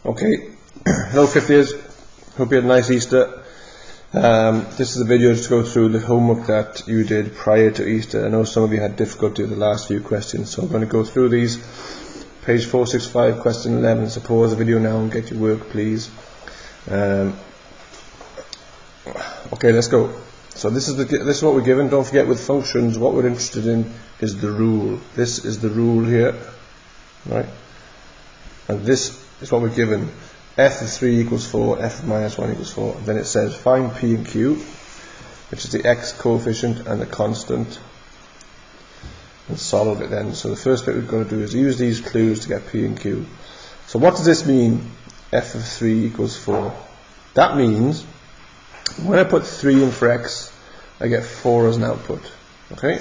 Okay, hello 50ers, hope you had a nice Easter. This is a video to go through the homework that you did prior to Easter. I know some of you had difficulty with the last few questions, so I'm going to go through these. Page 465, question 11. So pause the video now and get your work, please. Okay, let's go. So this is what we're given. Don't forget, with functions, what we're interested in is the rule. This is the rule here, right? And this is what we're given. F of 3 equals 4, f of minus 1 equals 4. And then it says find P and Q, which is the x coefficient and the constant, and solve it then. So the first bit we've got to do is use these clues to get P and Q. So what does this mean, f of 3 equals 4? That means when I put 3 in for x, I get 4 as an output. Okay?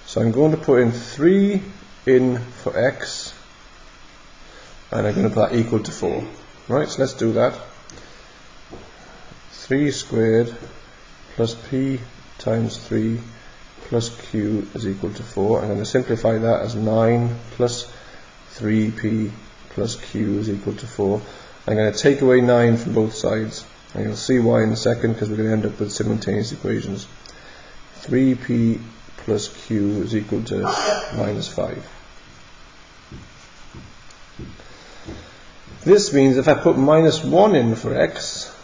So I'm going to put in 3 in for x, and I'm going to put that equal to 4. Right, so let's do that. 3 squared plus p times 3 plus q is equal to 4. I'm going to simplify that as 9 plus 3p plus q is equal to 4. I'm going to take away 9 from both sides, and you'll see why in a second, because we're going to end up with simultaneous equations. 3p plus q is equal to minus 5. This means if I put minus 1 in for x,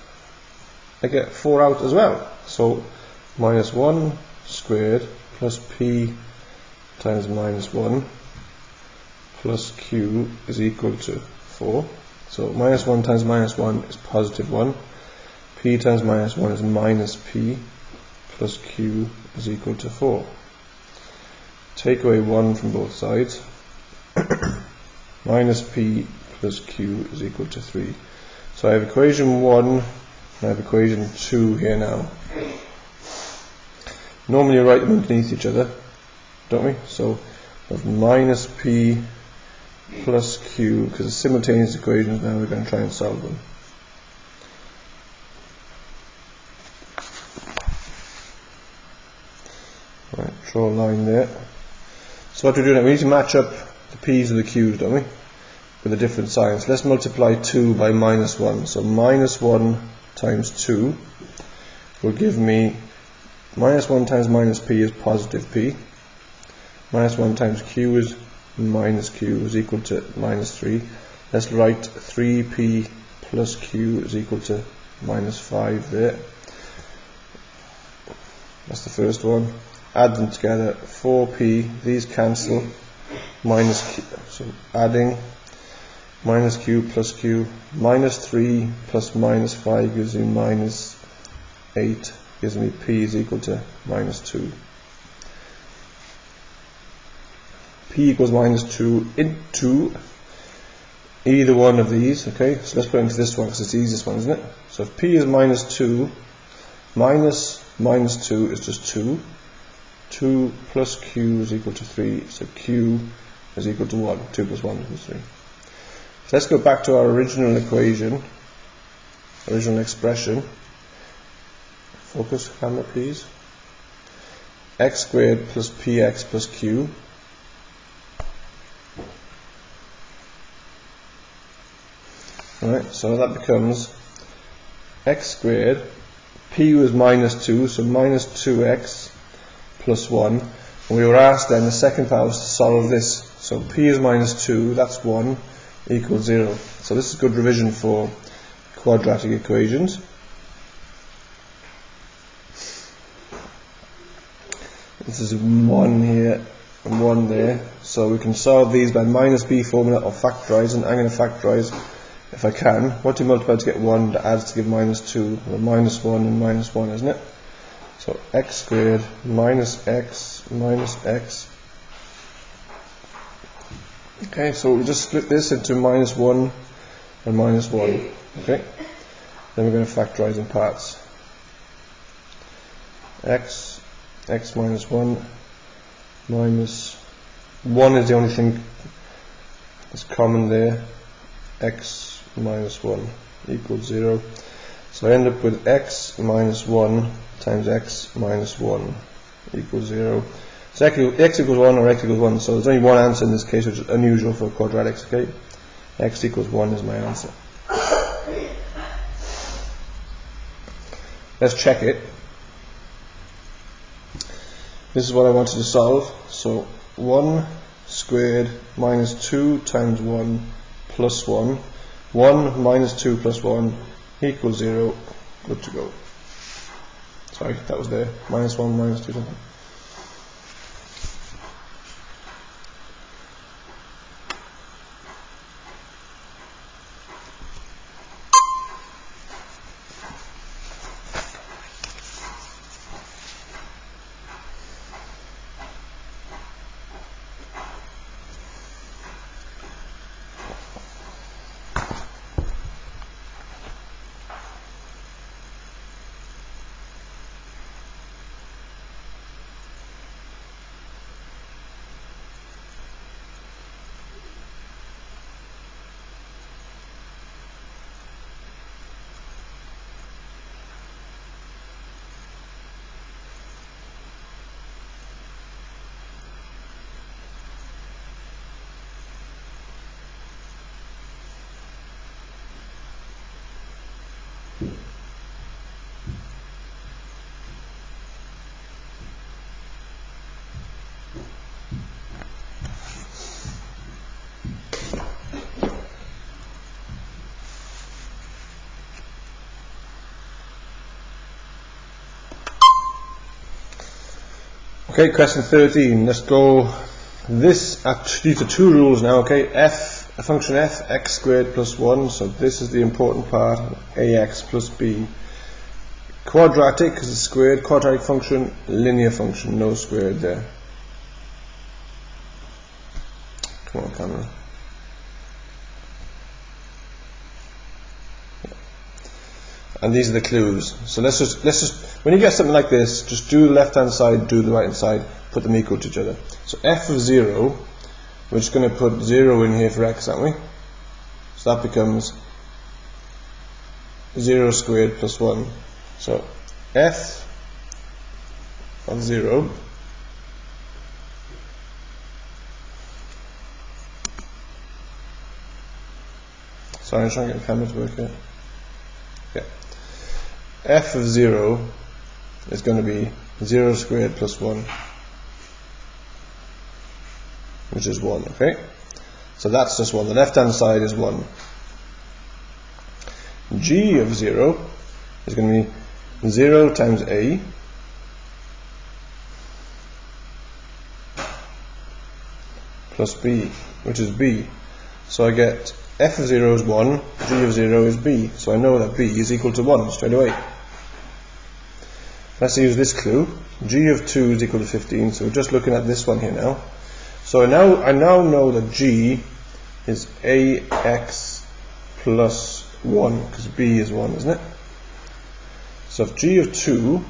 I get 4 out as well. So minus 1 squared plus p times minus 1 plus q is equal to 4. So minus 1 times minus 1 is positive 1. P times minus 1 is minus p plus q is equal to 4. Take away 1 from both sides. Minus p plus q is equal to 3. So I have equation 1 and I have equation 2 here now. Normally you write them underneath each other, don't we? So we have minus p plus q, because it's simultaneous equations now, we're going to try and solve them. Right, draw a line there. So what we're doing now, we need to match up the p's and the q's, don't we? With a different signs. Let's multiply 2 by minus 1. So minus 1 times 2 will give me minus 1 times minus p is positive p. Minus 1 times q is minus q is equal to minus 3. Let's write 3p plus q is equal to minus 5 there. That's the first one. Add them together. 4p, these cancel. Minus q, so adding minus q plus q, minus 3 plus minus 5 gives me minus 8, gives me p is equal to minus 2. P equals minus 2 into either one of these. Okay, so let's put it into this one because it's the easiest one, isn't it? So if p is minus 2, minus 2 is just 2. 2 plus q is equal to 3, so q is equal to 1. 2 plus 1 equals 3. So let's go back to our original equation, original expression. Focus camera, please. X squared plus px plus q. Alright, so that becomes x squared. P was minus 2, so minus 2x plus 1. And we were asked then, the second part was to solve this. So p is minus 2, that's 1. Equals 0. So this is good revision for quadratic equations. This is 1 here and 1 there. So we can solve these by minus b formula or factorising. I'm going to factorise if I can. What do you multiply to get 1 that adds to give minus 2? Well, minus 1 and minus 1, isn't it? So x squared minus x minus x. Okay, so we'll just split this into minus 1 and minus 1. Okay, then we're going to factorise in parts. X minus 1 minus 1 is the only thing that's common there. X minus 1 equals 0. So I end up with x minus 1 times x minus 1 equals 0. So x equals 1 or x equals 1, so there's only one answer in this case, which is unusual for quadratics, okay? X equals 1 is my answer. let's check it. This is what I wanted to solve. So 1 squared minus 2 times 1 plus 1. 1 minus 2 plus 1 equals 0. Good to go. Sorry, that was there. Minus 1 minus 2 times 1. Okay, question 13. Let's go. These are two rules now. Okay, a function f, x squared plus 1. So this is the important part. Ax plus b. Quadratic is a squared. Quadratic function, linear function, no squared there. Come on, camera. And these are the clues. So let's just when you get something like this, just do the left hand side, do the right hand side, put them equal to each other. So f of 0, we're just going to put 0 in here for x, aren't we? So that becomes 0 squared plus 1. So f of 0 sorry, I'm trying to get the camera to work here. Yeah. F of 0 is going to be 0 squared plus 1, which is 1, okay? So that's just 1. The left hand side is 1. G of 0 is going to be 0 times a plus b, which is b. So I get f of 0 is 1, g of 0 is b. So I know that b is equal to 1 straight away. Let's use this clue. G of 2 is equal to 15. So we're just looking at this one here now. So I now know that g is ax plus 1, because b is 1, isn't it? So if g of 2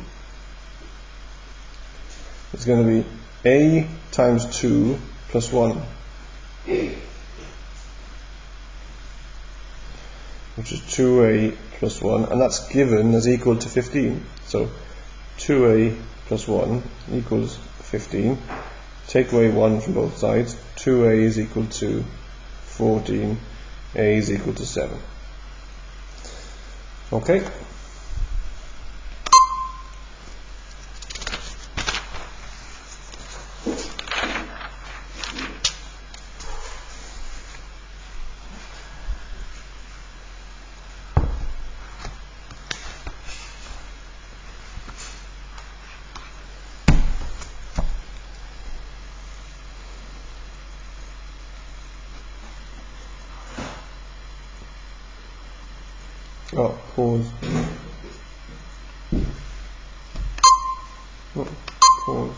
is going to be a times 2 plus 1, which is 2a plus 1, and that's given as equal to 15. So 2a plus 1 equals 15. Take away 1 from both sides. 2a is equal to 14. A is equal to 7. Okay. Oh, pause. Oh, pause.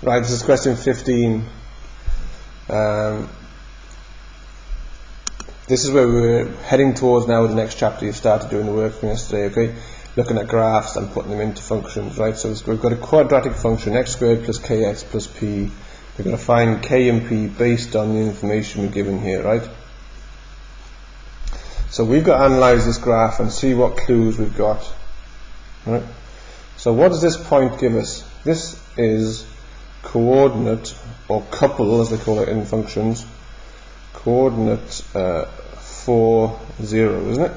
Right, this is question 15. This is where we're heading towards now with the next chapter. You've started doing the work from yesterday, okay? Looking at graphs and putting them into functions, right? So we've got a quadratic function, x squared plus kx plus p. We're going to find k and p based on the information we're given here, right? So we've got to analyse this graph and see what clues we've got, right? So what does this point give us? This is coordinate, or couple as they call it in functions, coordinate 4, 0, isn't it?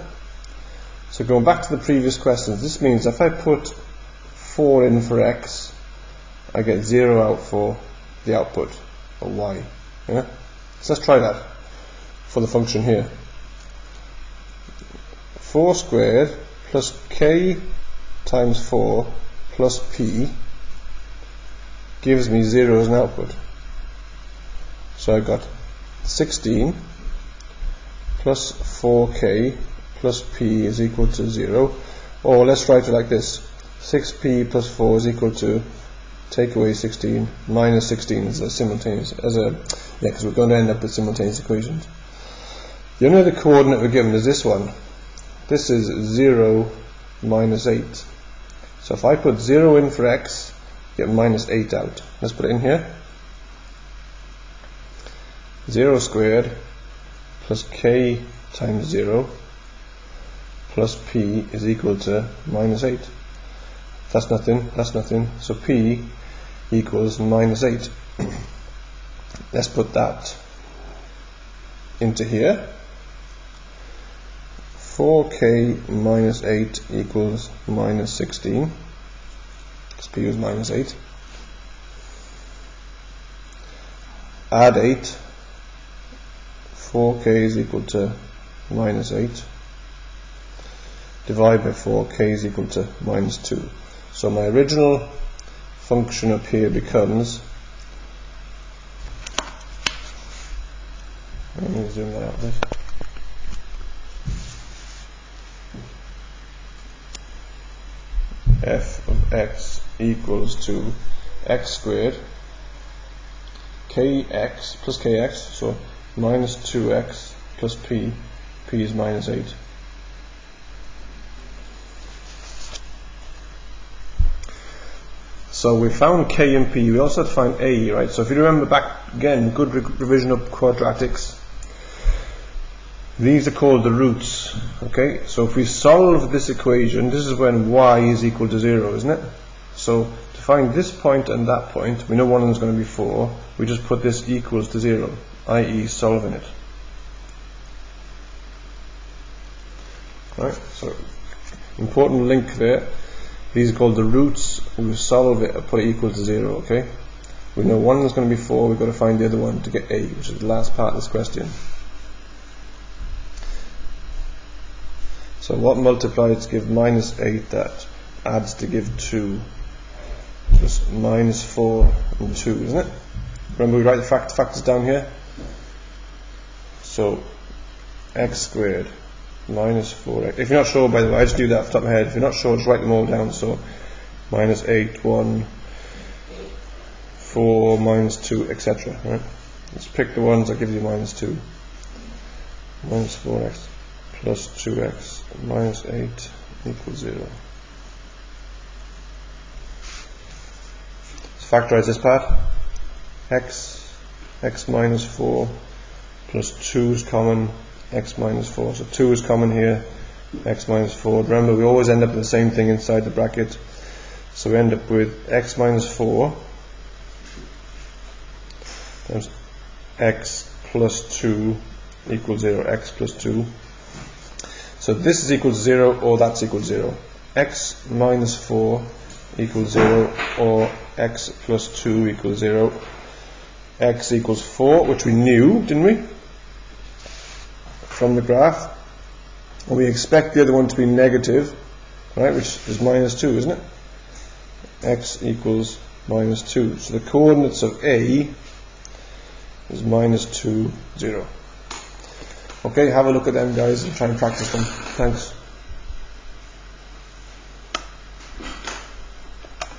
So going back to the previous questions, this means if I put 4 in for x, I get 0 out for the output, or y. Yeah? So let's try that for the function here. 4 squared plus k times 4 plus p gives me 0 as an output. So I got 16 plus 4k plus p is equal to 0. Or let's write it like this. 6p plus 4 is equal to, take away 16, minus 16 is a simultaneous, because we're going to end up with simultaneous equations. The only other coordinate we're given is this one. This is 0 minus 8. So if I put 0 in for x, get minus 8 out. Let's put it in here. 0 squared plus k times 0 plus p is equal to minus 8. That's nothing, that's nothing. So p equals minus 8. Let's put that into here. 4k minus 8 equals minus 16. Because p is minus 8. Add 8. 4k is equal to minus 8. Divide by 4, k is equal to minus 2. So my original function up here becomes, let me zoom that out a bit. F of x equals to x squared kx plus kx, so minus 2x plus p is minus 8. So we found k and p, we also had to find a, right? So if you remember back again, good revision of quadratics, these are called the roots, okay? So if we solve this equation, this is when y is equal to 0, isn't it? So to find this point and that point, we know one of them is going to be 4, we just put this equals to 0, i.e. solving it. Right, so important link there. These are called the roots. We solve it and put it equal to 0, okay? We know one is going to be 4, we've got to find the other one to get a, which is the last part of this question. So what multiplies to give minus 8 that adds to give 2? Just minus 4 and 2, isn't it? Remember we write the factors down here? So x squared minus 4x. If you're not sure, by the way, I just do that off the top of my head. If you're not sure, just write them all down. So minus 8, 1, 4, minus 2, etc. Right? Let's pick the ones that give you minus 2. Minus 4x plus 2x minus 8 equals 0. Let's factorize this part. x minus 4 plus 2 is common, x minus 4. So 2 is common here, x minus 4. Remember, we always end up with the same thing inside the bracket. So we end up with x minus 4 times x plus 2 equals 0, x plus 2. So this is equal to 0 or that's equal to 0. X minus 4 equals 0 or x plus 2 equals 0. X equals 4, which we knew, didn't we? From the graph. And we expect the other one to be negative, right, which is minus 2, isn't it? X equals minus 2. So the coordinates of A is minus 2, 0. Okay, have a look at them, guys, and try and practice them. Thanks.